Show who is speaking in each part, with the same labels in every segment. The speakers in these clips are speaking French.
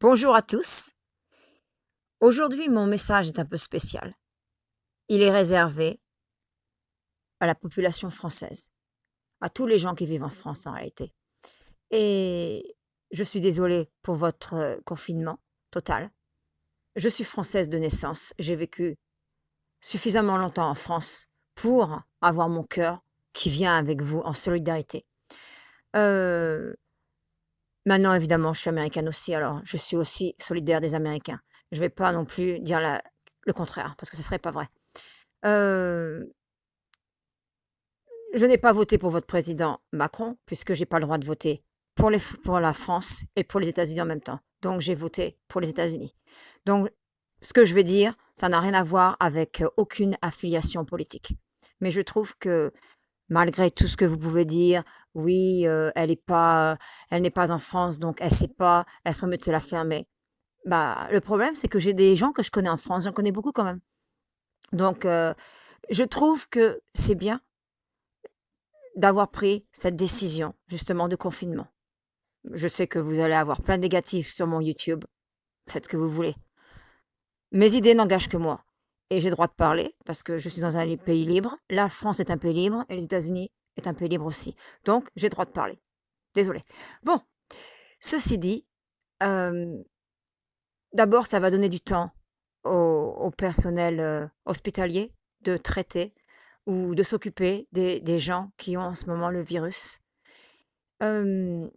Speaker 1: Bonjour à tous. Aujourd'hui, mon message est un peu spécial. Il est réservé à la population française, à tous les gens qui vivent en France en réalité. Et je suis désolée pour votre confinement total. Je suis française de naissance. J'ai vécu suffisamment longtemps en France pour avoir mon cœur qui vient avec vous en solidarité. Euh, Maintenant, évidemment, je suis américaine aussi, alors je suis aussi solidaire des Américains. Je vais pas non plus dire le contraire, parce que ce serait pas vrai. Euh, je n'ai pas voté pour votre président Macron, puisque j'ai pas le droit de voter pour la France et pour les États-Unis en même temps. Donc, j'ai voté pour les États-Unis. Donc, ce que je vais dire, ça n'a rien à voir avec aucune affiliation politique. Mais je trouve que malgré tout ce que vous pouvez dire, oui, elle n'est pas en France, donc elle sait pas, elle ferait mieux de se la fermer. Bah, le problème, c'est que j'ai des gens que je connais en France, j'en connais beaucoup quand même. Donc, je trouve que c'est bien d'avoir pris cette décision, justement, de confinement. Je sais que vous allez avoir plein de négatifs sur mon YouTube. Faites ce que vous voulez. Mes idées n'engagent que moi. Et j'ai le droit de parler parce que je suis dans un pays libre. La France est un pays libre et les États-Unis est un pays libre aussi. Donc, j'ai le droit de parler. Désolée. Bon, ceci dit, euh, d'abord, ça va donner du temps au personnel hospitalier de traiter ou de s'occuper des gens qui ont en ce moment le virus. Euh,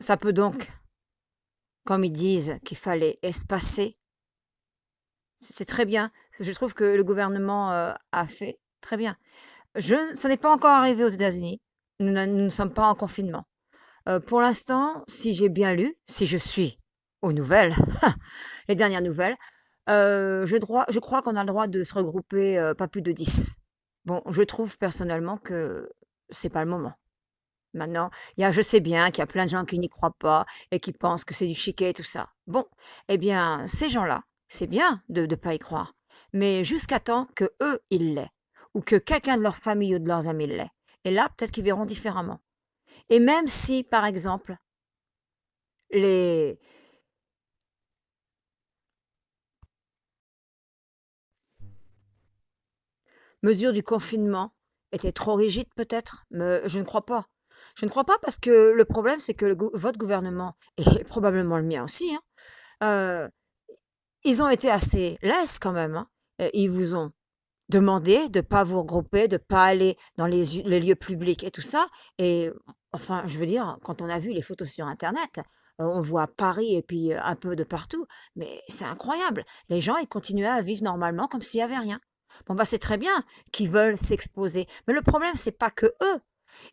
Speaker 1: Ça peut donc, comme ils disent qu'il fallait espacer, c'est très bien. Je trouve que le gouvernement a fait très bien. Ça n'est pas encore arrivé aux États-Unis. Nous ne sommes pas en confinement. Pour l'instant, si j'ai bien lu, si je suis aux nouvelles, les dernières nouvelles, je crois qu'on a le droit de se regrouper pas plus de 10. Bon, je trouve personnellement que c'est pas le moment. Maintenant, je sais bien qu'il y a plein de gens qui n'y croient pas et qui pensent que c'est du chiquet et tout ça. Bon, eh bien, ces gens-là, c'est bien de ne pas y croire, mais jusqu'à temps que eux, ils l'aient, ou que quelqu'un de leur famille ou de leurs amis l'ait. Et là, peut-être qu'ils verront différemment. Et même si, par exemple, les mesures du confinement étaient trop rigides, peut-être, mais je ne crois pas. Je ne crois pas parce que le problème, c'est que votre gouvernement, et probablement le mien aussi, hein, euh, ils ont été assez laisses quand même, hein. Ils vous ont demandé de ne pas vous regrouper, de ne pas aller dans les lieux publics et tout ça. Et enfin, je veux dire, quand on a vu les photos sur Internet, on voit Paris et puis un peu de partout, mais c'est incroyable. Les gens, ils continuaient à vivre normalement comme s'il n'y avait rien. Bon, bah, c'est très bien qu'ils veulent s'exposer. Mais le problème, c'est pas que eux.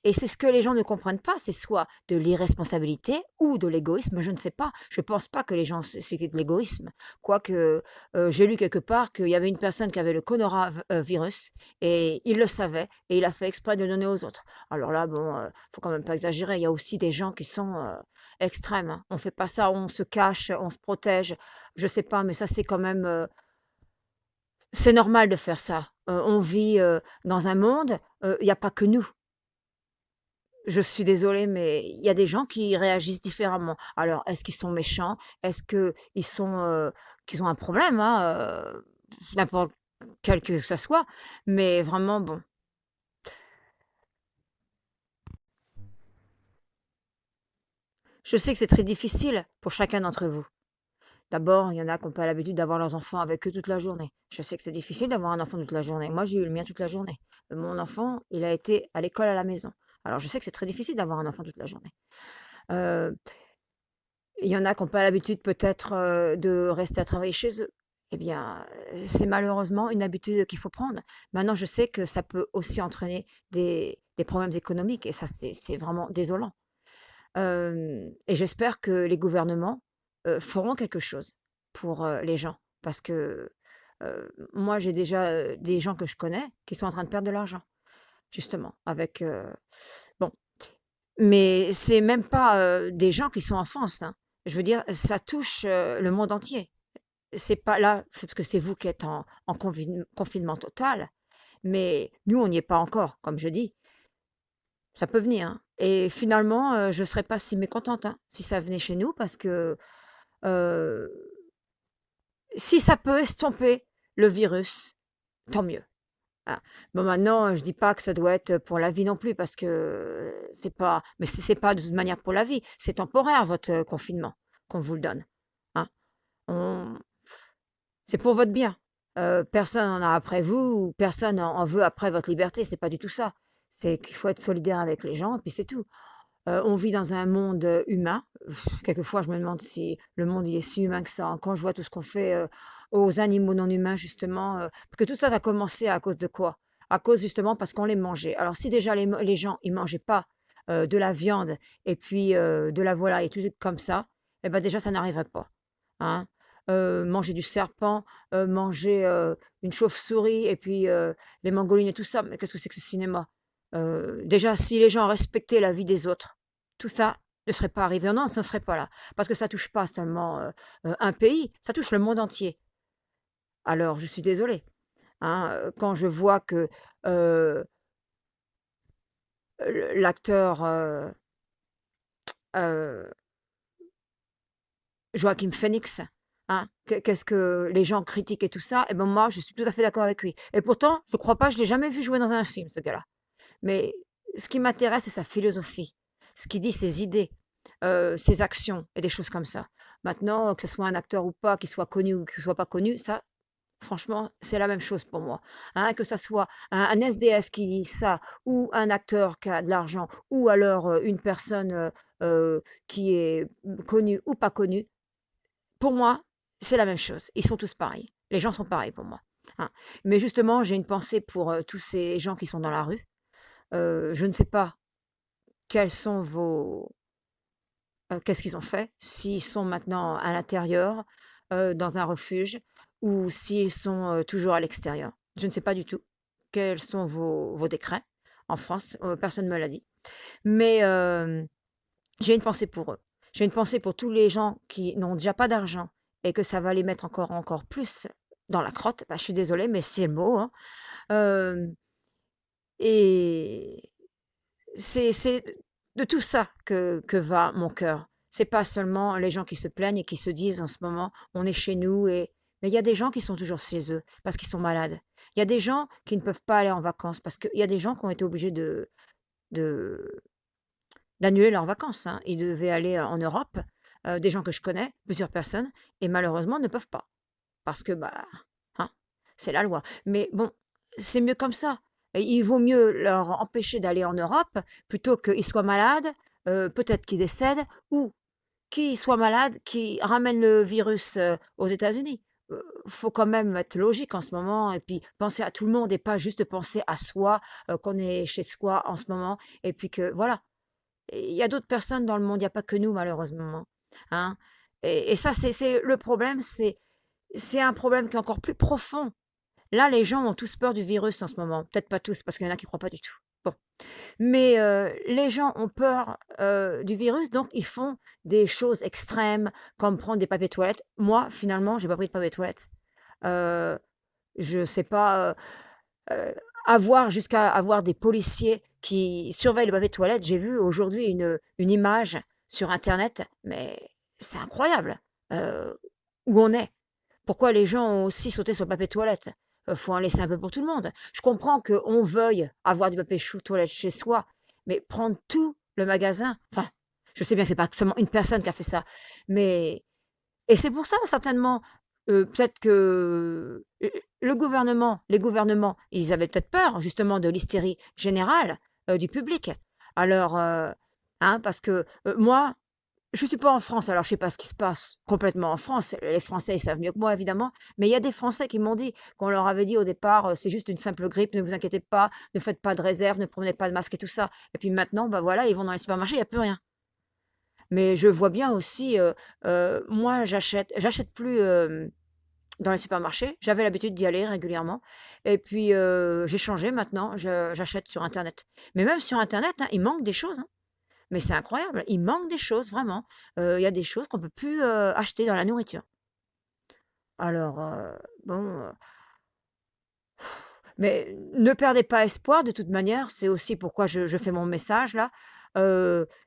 Speaker 1: Et c'est ce que les gens ne comprennent pas, c'est soit de l'irresponsabilité ou de l'égoïsme, je ne sais pas. Je ne pense pas que les gens c'est de l'égoïsme. Quoique, j'ai lu quelque part qu'il y avait une personne qui avait le coronavirus et il le savait et il a fait exprès de le donner aux autres. Alors là, bon, faut quand même pas exagérer. Il y a aussi des gens qui sont extrêmes, hein. On fait pas ça, on se cache, on se protège. Je sais pas, mais ça c'est quand même, c'est normal de faire ça. On vit dans un monde, il n'y a pas que nous. Je suis désolée, mais il y a des gens qui réagissent différemment. Alors, est-ce qu'ils sont méchants? Est-ce qu'ils ont un problème, hein, n'importe quel que ça soit. Mais vraiment, bon. Je sais que c'est très difficile pour chacun d'entre vous. D'abord, il y en a qui n'ont pas l'habitude d'avoir leurs enfants avec eux toute la journée. Je sais que c'est difficile d'avoir un enfant toute la journée. Moi, j'ai eu le mien toute la journée. Mon enfant, il a été à l'école à la maison. Alors, je sais que c'est très difficile d'avoir un enfant toute la journée. Euh, Il y en a qui ont pas l'habitude peut-être, de rester à travailler chez eux. Eh bien, c'est malheureusement une habitude qu'il faut prendre. Maintenant, je sais que ça peut aussi entraîner des problèmes économiques et ça, c'est vraiment désolant. Et j'espère que les gouvernements, feront quelque chose pour, les gens parce que Moi, j'ai déjà, des gens que je connais qui sont en train de perdre de l'argent, justement, avec, bon, mais c'est même pas, des gens qui sont en France, hein. Je veux dire, ça touche, le monde entier. C'est pas là, c'est parce que c'est vous qui êtes en confinement total, mais nous, on n'y est pas encore, comme je dis. Ça peut venir, hein, et finalement, je serais pas si mécontente, hein, si ça venait chez nous parce que, heu, si ça peut estomper le virus, tant mieux, hein. Bon maintenant, je dis pas que ça doit être pour la vie non plus parce que, c'est pas mais c'est pas de toute manière pour la vie, c'est temporaire votre, confinement qu'on vous le donne, hein. On C'est pour votre bien. Personne en a après vous ou personne en veut après votre liberté, c'est pas du tout ça. C'est qu'il faut être solidaire avec les gens et puis c'est tout. On vit dans un monde, humain. Quelquefois, je me demande si le monde il est si humain que ça, hein. Quand je vois tout ce qu'on fait, aux animaux non humains justement, parce que tout ça a commencé à cause de quoi? À cause justement parce qu'on les mangeait. Alors si déjà les gens, ils mangeaient pas, de la viande et puis, de la volaille et tout comme ça, et ben déjà ça n'arriverait pas, hein. Manger du serpent, manger, une chauve-souris et puis, les mangolines et tout ça, mais qu'est-ce que c'est que ce cinéma? Déjà si les gens respectaient la vie des autres, tout ça ne serait pas arrivé. Non, ça ne serait pas là. Parce que ça touche pas seulement, un pays, ça touche le monde entier. Alors je suis désolée, hein, quand je vois que, heu, l'acteur, heu, Joaquin Phoenix, hein, qu'est-ce que les gens critiquent et tout ça, et ben moi je suis tout à fait d'accord avec lui. Et pourtant, je crois pas, je l'ai jamais vu jouer dans un film ce gars-là. Mais ce qui m'intéresse, c'est sa philosophie, ce qu'il dit, ses idées, ses actions et des choses comme ça. Maintenant, que ce soit un acteur ou pas, qu'il soit connu ou qu'il soit pas connu, ça, franchement, c'est la même chose pour moi, hein. Que ça soit un SDF qui dit ça ou un acteur qui a de l'argent ou alors, une personne, qui est, connue ou pas connue, pour moi, c'est la même chose. Ils sont tous pareils. Les gens sont pareils pour moi, hein. Mais justement, j'ai une pensée pour, tous ces gens qui sont dans la rue. Je ne sais pas quels sont vos qu'est-ce qu'ils ont fait? S'ils sont maintenant à l'intérieur, dans un refuge ou s'ils sont, toujours à l'extérieur. Je ne sais pas du tout. Quels sont vos décrets en France? Personne ne me l'a dit. Mais, j'ai une pensée pour eux. J'ai une pensée pour tous les gens qui n'ont déjà pas d'argent et que ça va les mettre encore plus dans la crotte. Bah, je suis désolée, mais c'est le mot, hein. Hem et c'est de tout ça que va mon cœur. C'est pas seulement les gens qui se plaignent et qui se disent en ce moment: «On est chez nous» et mais il y a des gens qui sont toujours chez eux parce qu'ils sont malades. Il y a des gens qui ne peuvent pas aller en vacances parce qu'il y a des gens qui ont été obligés de d'annuler leurs vacances, hein. Ils devaient aller, en Europe, des gens que je connais, plusieurs personnes et malheureusement ne peuvent pas parce que, bah, hein, c'est la loi. Mais bon, c'est mieux comme ça. Et il vaut mieux leur empêcher d'aller en Europe plutôt qu'ils soient malades, peut-être qu'ils décèdent ou qu'ils soient malades, qu'ils ramènent le virus, aux États-Unis. Faut quand même être logique en ce moment et puis penser à tout le monde et pas juste penser à soi, qu'on est chez soi en ce moment et puis que voilà. Et il y a d'autres personnes dans le monde, il y a pas que nous malheureusement, hein. Et ça c'est le problème, c'est un problème qui est encore plus profond. Là, les gens ont tous peur du virus en ce moment. Peut-être pas tous, parce qu'il y en a qui ne croient pas du tout. Bon. Mais les gens ont peur, du virus, donc ils font des choses extrêmes, comme prendre des papiers toilettes. Moi, finalement, j'ai pas pris de papier toilette. Heu, je sais pas, avoir jusqu'à avoir des policiers qui surveillent le papier toilette. J'ai vu aujourd'hui une image sur internet, mais c'est incroyable, heu, où on est. Pourquoi les gens ont aussi sauté sur le papier toilette? Faut en laisser un peu pour tout le monde. Je comprends qu'on veuille avoir du papier chou toilette chez soi, mais prendre tout le magasin, enfin, je sais bien que c'est pas seulement une personne qui a fait ça, mais et c'est pour ça certainement, peut-être que, le gouvernement les gouvernements, ils avaient peut-être peur justement de l'hystérie générale, du public. Alors, hein, parce que, moi je suis pas en France, alors je sais pas ce qui se passe complètement en France. Les Français, ils savent mieux que moi, évidemment. Mais il y a des Français qui m'ont dit, qu'on leur avait dit au départ, c'est juste une simple grippe, ne vous inquiétez pas, ne faites pas de réserve, ne prenez pas de masque et tout ça. Et puis maintenant, bah voilà, ils vont dans les supermarchés, il y a plus rien. Mais je vois bien aussi, moi, j'achète plus. dans les supermarchés. J'avais l'habitude d'y aller régulièrement et puis, j'ai changé maintenant, je j'achète sur internet. Mais même sur internet, hein, il manque des choses, hein. Mais c'est incroyable, il manque des choses vraiment. Il y a des choses qu'on peut plus, acheter dans la nourriture. Alors, bon, mais ne perdez pas espoir de toute manière, c'est aussi pourquoi je fais mon message là.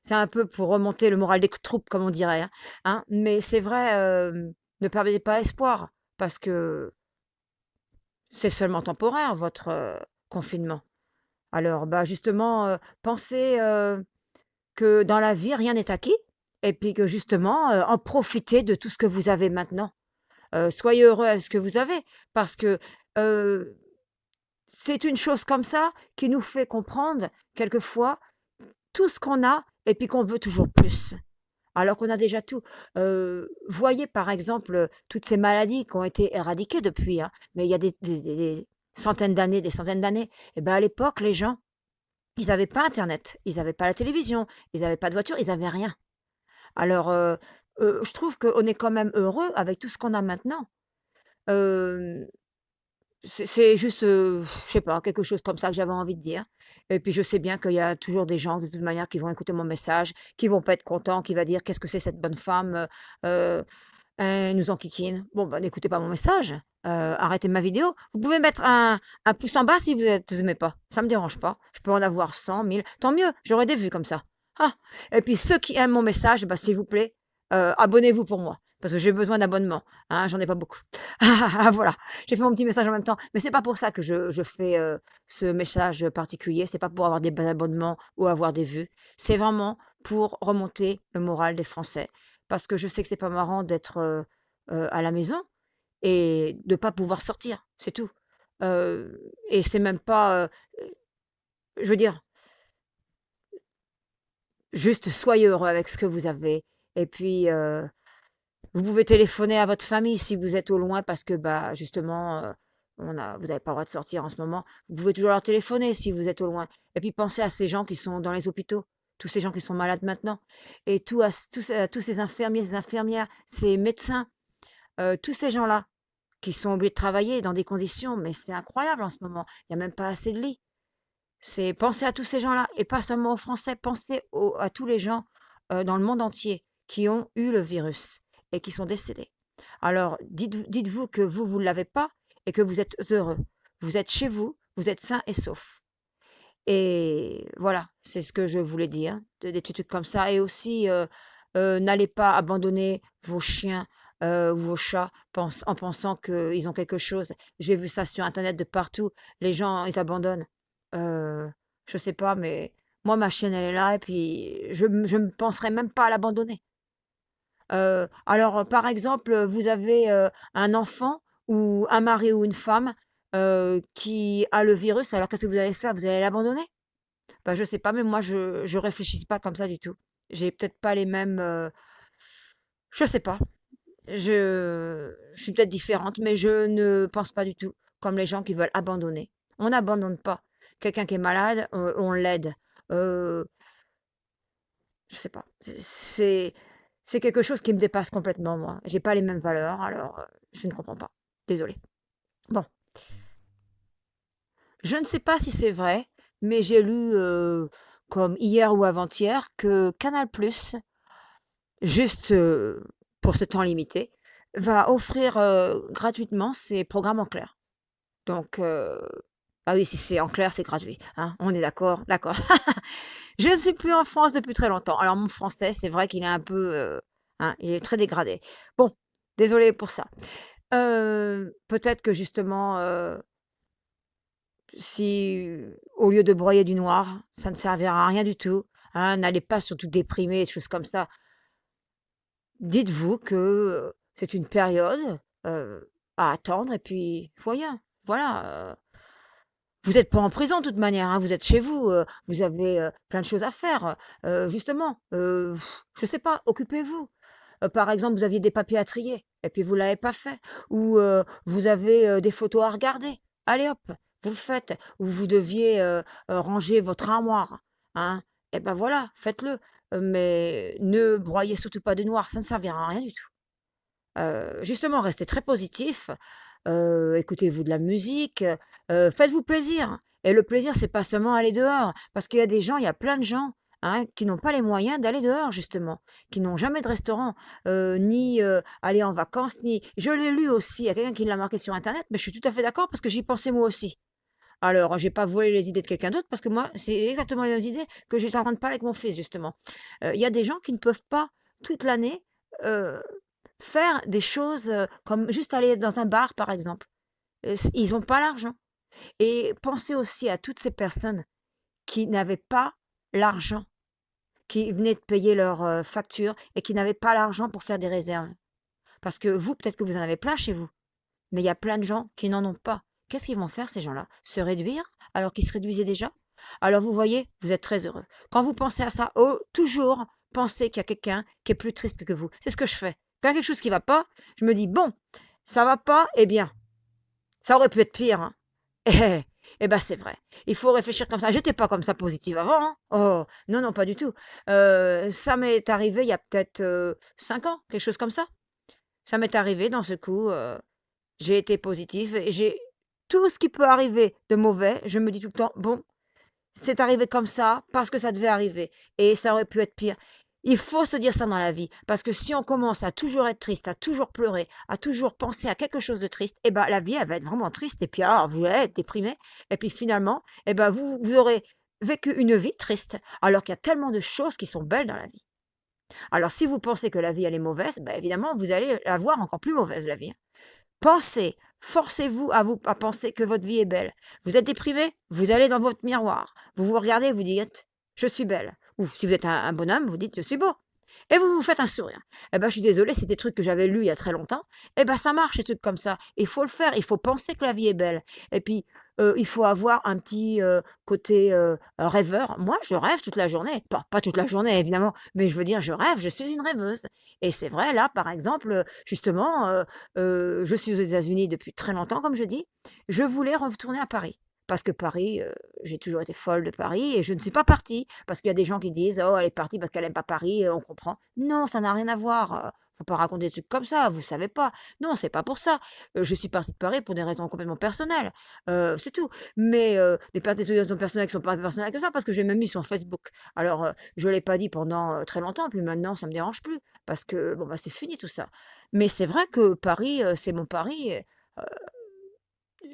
Speaker 1: C'est un peu pour remonter le moral des troupes comme on dirait, hein. Mais c'est vrai, ne perdez pas espoir parce que c'est seulement temporaire votre, confinement. Alors, bah, justement, pensez, que dans la vie rien n'est acquis et puis que justement, en profitez de tout ce que vous avez maintenant. Soyez heureux avec ce que vous avez parce que, heu c'est une chose comme ça qui nous fait comprendre, quelquefois, tout ce qu'on a et puis qu'on veut toujours plus, alors qu'on a déjà tout. Voyez, par exemple, toutes ces maladies qui ont été éradiquées depuis, hein, mais il y a des centaines d'années, des centaines d'années. Et ben, à l'époque, les gens, ils n'avaient pas internet, ils n'avaient pas la télévision, ils n'avaient pas de voiture, ils n'avaient rien. Alors, je trouve qu'on est quand même heureux avec tout ce qu'on a maintenant. Hem c'est juste, je sais pas, quelque chose comme ça que j'avais envie de dire et puis je sais bien qu'il y a toujours des gens de toute manière qui vont écouter mon message, qui vont pas être contents, qui va dire: «Qu'est-ce que c'est cette bonne femme, elle nous enquiquine». Bon, bah, n'écoutez pas mon message, arrêtez ma vidéo. Vous pouvez mettre un pouce en bas si vous aimez pas, ça me dérange pas. Je peux en avoir 100, 1000, tant mieux, j'aurai des vues comme ça. Ah! Et puis ceux qui aiment mon message, bah, s'il vous plaît, abonnez-vous pour moi parce que j'ai besoin d'abonnements, hein, j'en ai pas beaucoup. Ah voilà, j'ai fait mon petit message en même temps, mais c'est pas pour ça que je fais, ce message particulier, c'est pas pour avoir des abonnements ou avoir des vues. C'est vraiment pour remonter le moral des Français. Parce que je sais que c'est pas marrant d'être, à la maison et de pas pouvoir sortir, c'est tout. Et c'est même pas, je veux dire, juste soyez heureux avec ce que vous avez et puis, vous pouvez téléphoner à votre famille si vous êtes au loin parce que, bah, justement, vous n'avez pas le droit de sortir en ce moment. Vous pouvez toujours leur téléphoner si vous êtes au loin. Et puis pensez à ces gens qui sont dans les hôpitaux, tous ces gens qui sont malades maintenant. Et tous ces infirmiers, ces infirmières, ces médecins, tous ces gens-là qui sont obligés de travailler dans des conditions, mais c'est incroyable en ce moment. Il n'y a même pas assez de lits. C'est penser à tous ces gens-là et pas seulement aux Français, pensez à tous les gens dans le monde entier qui ont eu le virus et qui sont décédés. Alors, dites-vous que vous ne l'avez pas et que vous êtes heureux. Vous êtes chez vous, vous êtes sain et sauf. Et voilà, c'est ce que je voulais dire, des petits trucs comme ça. Et aussi, n'allez pas abandonner vos chiens ou vos chats en pensant qu'ils ont quelque chose. J'ai vu ça sur Internet de partout. Les gens, ils abandonnent. Je sais pas, mais moi, ma chienne, elle est là et puis je ne penserais même pas à l'abandonner. Alors, par exemple, vous avez, un enfant ou un mari ou une femme, qui a le virus, alors qu'est-ce que vous allez faire? Vous allez l'abandonner? Bah, je sais pas, mais moi je réfléchis pas comme ça du tout. J'ai peut-être pas les mêmes, je sais pas. Je suis peut-être différente, mais je ne pense pas du tout comme les gens qui veulent abandonner. On n'abandonne pas. Quelqu'un qui est malade, on l'aide. Heu, je sais pas. C'est quelque chose qui me dépasse complètement moi. J'ai pas les mêmes valeurs, alors, je ne comprends pas. Désolée. Bon, je ne sais pas si c'est vrai, mais j'ai lu, comme hier ou avant-hier que Canal+, juste, pour ce temps limité, va offrir, gratuitement ses programmes en clair. Donc, ah oui, si c'est en clair, c'est gratuit, hein, on est d'accord? D'accord. Je ne suis plus en France depuis très longtemps. Alors mon français, c'est vrai qu'il est un peu, hein, il est très dégradé. Bon, désolée pour ça. Peut-être que justement, si au lieu de broyer du noir, ça ne servira à rien du tout, hein, n'allez pas surtout déprimer, des choses comme ça. Dites-vous que, c'est une période, à attendre et puis voilà, vous n'êtes pas en prison de toute manière, hein, vous êtes chez vous, vous avez, plein de choses à faire, justement, je sais pas, occupez-vous. Par exemple, vous aviez des papiers à trier et puis vous l'avez pas fait ou, vous avez, des photos à regarder. Allez hop, vous le faites. Ou vous deviez, ranger votre armoire, hein et ben voilà, faites-le, mais ne broyez surtout pas de noir, ça ne servira à rien du tout. Justement, restez très positif, écoutez-vous de la musique, faites-vous plaisir. Et le plaisir, c'est pas seulement aller dehors, parce qu'il y a des gens, il y a plein de gens, hein, qui n'ont pas les moyens d'aller dehors justement, qui n'ont jamais de restaurant, ni, aller en vacances, ni je l'ai lu aussi, il y a quelqu'un qui l'a marqué sur internet, mais je suis tout à fait d'accord parce que j'y pensais moi aussi. Alors, j'ai pas volé les idées de quelqu'un d'autre parce que moi, c'est exactement les mêmes idées que j'étais en train de parler avec mon fils justement. Il y a des gens qui ne peuvent pas toute l'année, heu, faire des choses, comme juste aller dans un bar par exemple. Ils ont pas l'argent et pensez aussi à toutes ces personnes qui n'avaient pas l'argent, qui venaient de payer leurs, factures et qui n'avaient pas l'argent pour faire des réserves. Parce que vous, peut-être que vous en avez plein chez vous. Mais il y a plein de gens qui n'en ont pas. Qu'est-ce qu'ils vont faire ces gens-là? Se réduire alors qu'ils se réduisaient déjà? Alors vous voyez, vous êtes très heureux. Quand vous pensez à ça, oh, toujours pensez qu'il y a quelqu'un qui est plus triste que vous. C'est ce que je fais. Quand il y a quelque chose qui va pas, je me dis, bon, ça va pas, eh bien, ça aurait pu être pire, hein. Eh, eh ben c'est vrai. Il faut réfléchir comme ça. J'étais pas comme ça positive avant, hein. Oh, non, non, pas du tout. Ça m'est arrivé il y a peut-être 5 ans, quelque chose comme ça. Ça m'est arrivé dans ce coup. J'ai été positive et j'ai tout ce qui peut arriver de mauvais, je me dis tout le temps: «Bon, c'est arrivé comme ça parce que ça devait arriver et ça aurait pu être pire». Il faut se dire ça dans la vie parce que si on commence à toujours être triste, à toujours pleurer, à toujours penser à quelque chose de triste, et ben, la vie, elle va être vraiment triste et puis alors vous allez être déprimé et puis finalement, et ben, vous aurez vécu une vie triste alors qu'il y a tellement de choses qui sont belles dans la vie. Alors si vous pensez que la vie, elle est mauvaise, bah, évidemment, vous allez la voir encore plus mauvaise, la vie, hein. Pensez, forcez-vous à penser que votre vie est belle. Vous êtes déprimé, vous allez dans votre miroir, vous vous regardez, vous dites: «Je suis belle» ou si vous êtes un bonhomme, vous dites: «Je suis beau» et vous vous faites un sourire. Eh ben, je suis désolée, c'est des trucs que j'avais lus il y a très longtemps. Eh ben, ça marche, des trucs comme ça. Il faut le faire, il faut penser que la vie est belle et puis, il faut avoir un petit, côté, rêveur. Moi, je rêve toute la journée. Pas toute la journée évidemment, mais je veux dire, je rêve, je suis une rêveuse et c'est vrai là, par exemple, justement, je suis aux États-Unis depuis très longtemps, comme je dis. Je voulais retourner à Paris parce que Paris, j'ai toujours été folle de Paris et je ne suis pas partie parce qu'il y a des gens qui disent: «Oh, elle est partie parce qu'elle aime pas Paris», on comprend. Non, ça n'a rien à voir, faut pas raconter des trucs comme ça, vous savez pas. Non, c'est pas pour ça. Je suis partie de Paris pour des raisons complètement personnelles, c'est tout. Mais des raisons personnelles qui sont pas personnelles que ça parce que j'ai même mis sur Facebook. Alors, je l'ai pas dit pendant, très longtemps, puis maintenant ça me dérange plus parce que bon, bah, c'est fini tout ça. Mais c'est vrai que Paris, c'est mon Paris et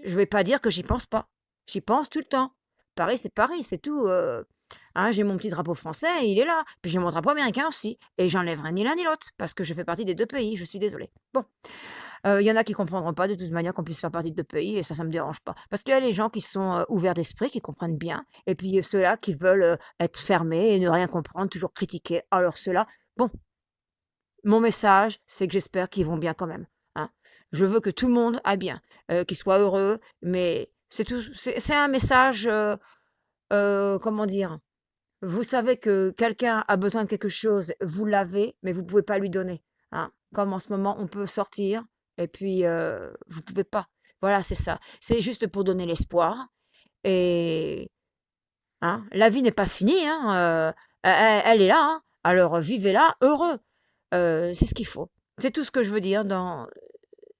Speaker 1: je vais pas dire que j'y pense pas. J'y pense tout le temps. Paris, c'est tout, hein, j'ai mon petit drapeau français, il est là. Puis j'ai mon drapeau américain aussi et j'enlèverai ni l'un ni l'autre parce que je fais partie des 2 pays, je suis désolée. Bon, il y en a qui comprendront pas de toute manière qu'on puisse faire partie de 2 pays et ça me dérange pas. Parce qu'il y a les gens qui sont, ouverts d'esprit, qui comprennent bien et puis ceux-là qui veulent, être fermés et ne rien comprendre, toujours critiquer. Alors ceux-là, bon, mon message, c'est que j'espère qu'ils vont bien quand même, hein. Je veux que tout le monde aille bien, qu'ils soient heureux, mais c'est tout, c'est un message, comment dire? Vous savez que quelqu'un a besoin de quelque chose, vous l'avez, mais vous pouvez pas lui donner, hein. Comme en ce moment, on peut sortir et puis, vous pouvez pas. Voilà, c'est ça. C'est juste pour donner l'espoir et hein, la vie n'est pas finie, hein, elle est là, hein. Alors, vivez-la heureux. C'est ce qu'il faut. C'est tout ce que je veux dire dans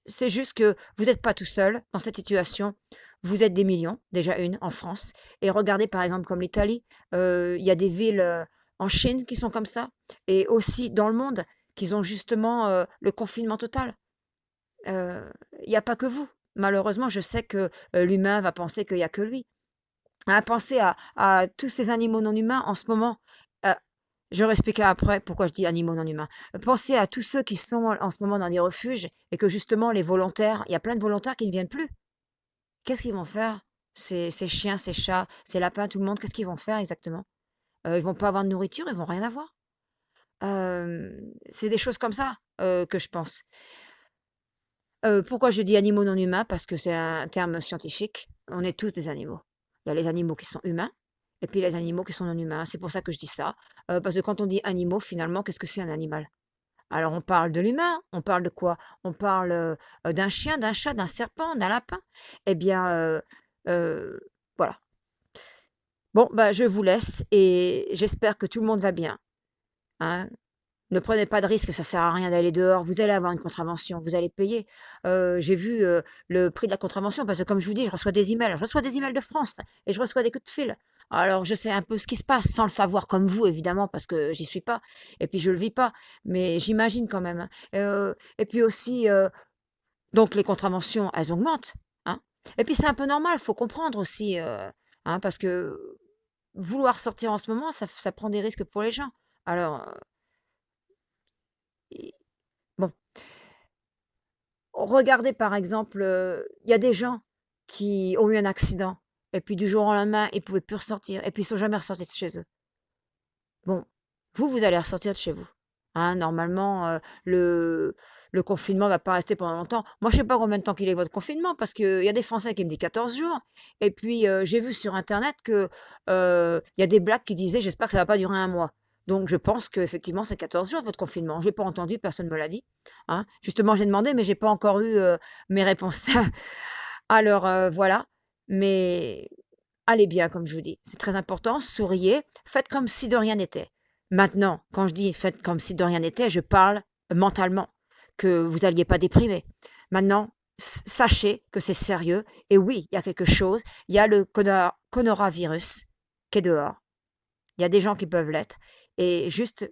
Speaker 1: c'est juste que vous n'êtes pas tout seul dans cette situation. Vous êtes des millions, déjà une en France et regardez par exemple comme l'Italie, il y a des villes, en Chine qui sont comme ça et aussi dans le monde qui ont justement, le confinement total. Il y a pas que vous. Malheureusement, je sais que, l'humain va penser qu'il y a que lui. Pensez à tous ces animaux non humains en ce moment. Heu, je leur expliquerai après pourquoi je dis animaux non humains. Pensez à tous ceux qui sont en ce moment dans des refuges et que justement les volontaires il y a plein de volontaires qui ne viennent plus. Qu'est-ce qu'ils vont faire? Ces chiens, ces chats, ces lapins, tout le monde, qu'est-ce qu'ils vont faire exactement? Ils vont pas avoir de nourriture, ils vont rien avoir. C'est des choses comme ça, que je pense. Pourquoi je dis animaux non humains? Parce que c'est un terme scientifique. On est tous des animaux. Il y a les animaux qui sont humains et puis les animaux qui sont non humains. C'est pour ça que je dis ça, parce que quand on dit animaux, finalement, qu'est-ce que c'est un animal? Alors on parle de l'humain, on parle de quoi? On parle, d'un chien, d'un chat, d'un serpent, d'un lapin? Eh bien, heu, voilà. Bon, bah, je vous laisse et j'espère que tout le monde va bien, hein. Ne prenez pas de risques, ça sert à rien d'aller dehors. Vous allez avoir une contravention, vous allez payer. J'ai vu le prix de la contravention parce que, comme je vous dis, je reçois des emails. Je reçois des emails de France et je reçois des coups de fil. Alors, je sais un peu ce qui se passe, sans le savoir comme vous, évidemment, parce que j'y suis pas. Et puis, je le vis pas. Mais j'imagine quand même, hein. Et puis aussi, donc, les contraventions, elles augmentent, hein. Et puis, c'est un peu normal, faut comprendre aussi, hein, parce que vouloir sortir en ce moment, ça prend des risques pour les gens. Alors, et- bon. Regardez par exemple, il y a des gens qui ont eu un accident et puis du jour au lendemain, ils pouvaient plus ressortir et puis ils sont jamais ressortis de chez eux. Bon, vous allez ressortir de chez vous. Hein, normalement, le confinement va pas rester pendant longtemps. Moi, je sais pas combien de temps qu'il est votre confinement parce qu'il y a des Français qui me disent 14 jours. Et puis, j'ai vu sur Internet que il y a des blagues qui disaient, j'espère que ça va pas durer un mois. Donc, je pense qu'effectivement, c'est 14 jours votre confinement. J'ai pas entendu, personne me l'a dit. Hein. Justement, j'ai demandé, mais j'ai pas encore eu mes réponses. Alors, voilà. Mais allez bien, comme je vous dis. C'est très important. Souriez. Faites comme si de rien n'était. Maintenant, quand je dis faites comme si de rien n'était, je parle mentalement, que vous n'alliez pas déprimer. Maintenant, sachez que c'est sérieux. Et oui, il y a quelque chose. Il y a le coronavirus qui est dehors. Il y a des gens qui peuvent l'être. Et juste,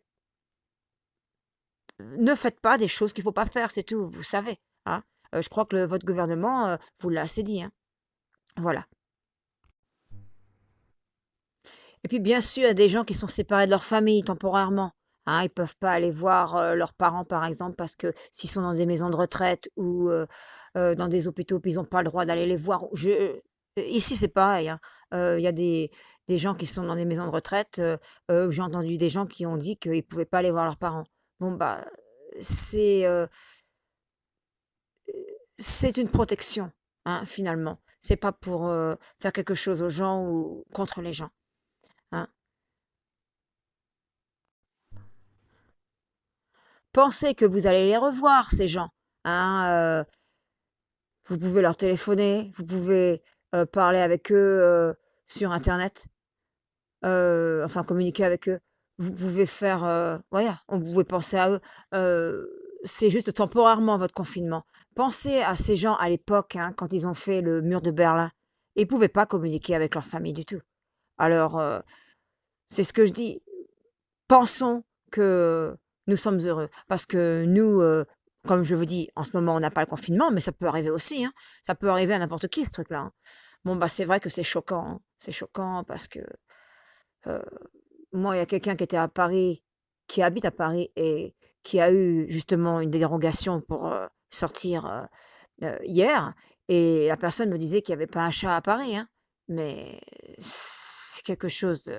Speaker 1: ne faites pas des choses qu'il ne faut pas faire, c'est tout. Vous savez. Hein. Je crois que votre gouvernement vous l'a assez dit. Hein. Voilà. Et puis bien sûr, il y a des gens qui sont séparés de leur famille temporairement. Hein, ils peuvent pas aller voir leurs parents, par exemple, parce que s'ils sont dans des maisons de retraite ou dans des hôpitaux, puis ils n'ont pas le droit d'aller les voir. Ici, c'est pareil. Hein. Il y a des gens qui sont dans des maisons de retraite. J'ai entendu des gens qui ont dit qu'ils ne pouvaient pas aller voir leurs parents. Bon, bah, c'est euh, c'est une protection, hein, finalement. C'est pas pour faire quelque chose aux gens ou contre les gens. Hein. Pensez que vous allez les revoir, ces gens. Hein, vous pouvez leur téléphoner, vous pouvez parler avec eux sur Internet, enfin communiquer avec eux. Vous pouvez faire, voilà, on pouvez penser à eux. Euh, c'est juste temporairement votre confinement. Pensez à ces gens à l'époque, hein, quand ils ont fait le mur de Berlin. Ils pouvaient pas communiquer avec leur famille du tout. Alors, c'est ce que je dis. Pensons que nous sommes heureux. Parce que nous, comme je vous dis, en ce moment, on n'a pas le confinement, mais ça peut arriver aussi. Hein. Ça peut arriver à n'importe qui, ce truc-là. Hein. Bon, bah, c'est vrai que c'est choquant. Hein. C'est choquant parce que euh, moi, il y a quelqu'un qui était à Paris, qui habite à Paris et qui a eu justement une dérogation pour sortir hier. Et la personne me disait qu'il n'y avait pas un chat à Paris. Hein. Mais c'est quelque chose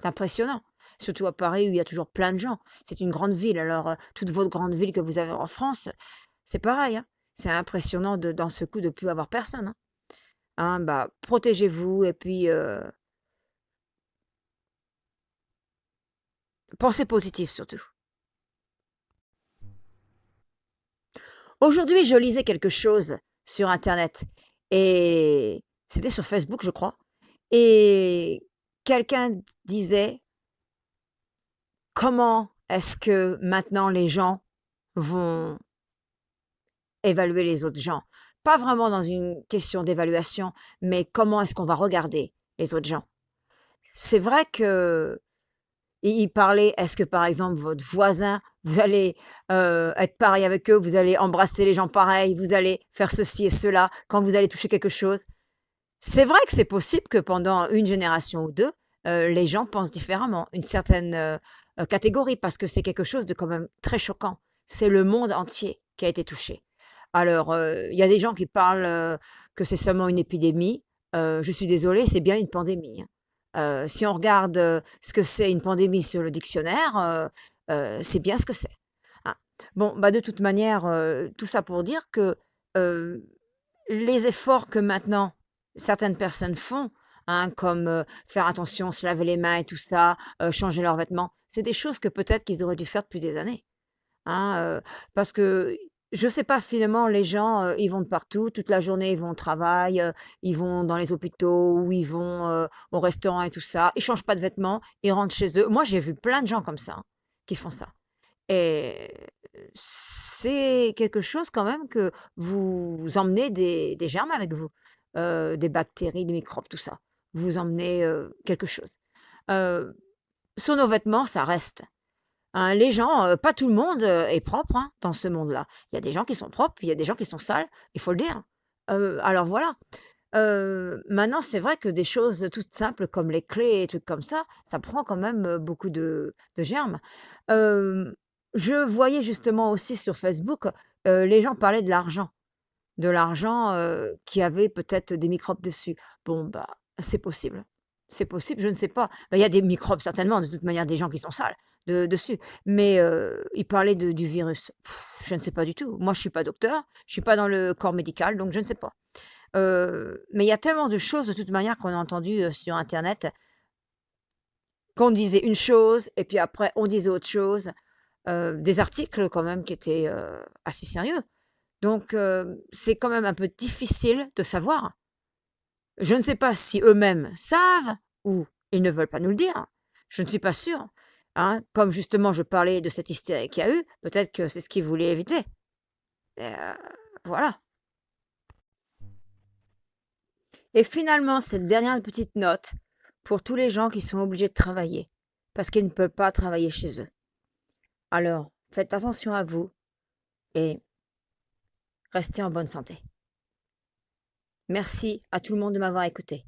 Speaker 1: d'impressionnant. Surtout à Paris où il y a toujours plein de gens. C'est une grande ville. Alors, toute votre grande ville que vous avez en France, c'est pareil. Hein. C'est impressionnant dans ce coup de plus avoir personne. Hein. Hein, bah, protégez-vous et puis pensez positif surtout. Aujourd'hui, je lisais quelque chose sur Internet et c'était sur Facebook, je crois. Et quelqu'un disait comment est-ce que maintenant les gens vont évaluer les autres gens. Pas vraiment dans une question d'évaluation, mais comment est-ce qu'on va regarder les autres gens. C'est vrai que il parlait, est-ce que par exemple votre voisin, vous allez être pareil avec eux, vous allez embrasser les gens pareil, vous allez faire ceci et cela quand vous allez toucher quelque chose. C'est vrai que c'est possible que pendant une génération ou deux, les gens pensent différemment, une certaine catégorie, parce que c'est quelque chose de quand même très choquant. C'est le monde entier qui a été touché. Alors, il y a des gens qui parlent que c'est seulement une épidémie. Je suis désolée, c'est bien une pandémie. Hein. Si on regarde ce que c'est une pandémie sur le dictionnaire, c'est bien ce que c'est. Hein. Bon, bah de toute manière, tout ça pour dire que euh, les efforts que maintenant certaines personnes font, hein, comme faire attention, se laver les mains et tout ça, changer leurs vêtements, c'est des choses que peut-être qu'ils auraient dû faire depuis des années. Hein, parce que je sais pas, finalement, les gens, ils vont de partout, toute la journée, ils vont au travail, ils vont dans les hôpitaux ou ils vont au restaurant et tout ça. Ils changent pas de vêtements, ils rentrent chez eux. Moi, j'ai vu plein de gens comme ça. Hein. qui font ça. Et c'est quelque chose quand même que vous emmenez des germes avec vous, des bactéries, des microbes, tout ça. Vous emmenez quelque chose. Heu, sur nos vêtements, ça reste. Hein, les gens, pas tout le monde est propre hein, dans ce monde-là. Il y a des gens qui sont propres, puis il y a des gens qui sont sales, il faut le dire. Alors voilà. Maintenant, c'est vrai que des choses toutes simples comme les clés et trucs comme ça prend quand même, beaucoup de germes. Hem, je voyais justement aussi sur Facebook, les gens parlaient de l'argent, qui avait peut-être des microbes dessus. Bon, bah, c'est possible, je ne sais pas. Bah, il y a des microbes certainement, de toute manière, des gens qui sont sales dessus. Mais, ils parlaient de du virus. Je ne sais pas du tout. Moi, je suis pas docteur, je suis pas dans le corps médical, donc je ne sais pas. Mais il y a tellement de choses de toute manière qu'on a entendues, sur internet, qu'on disait une chose et puis après on disait autre chose, des articles quand même qui étaient, assez sérieux. Donc c'est quand même un peu difficile de savoir. Je ne sais pas si eux-mêmes savent ou ils ne veulent pas nous le dire. Je ne suis pas sûre, hein. Comme justement je parlais de cette hystérie qu'il y a eu, peut-être que c'est ce qu'ils voulaient éviter et voilà. Et finalement, cette dernière petite note pour tous les gens qui sont obligés de travailler parce qu'ils ne peuvent pas travailler chez eux. Alors, faites attention à vous et restez en bonne santé. Merci à tout le monde de m'avoir écouté.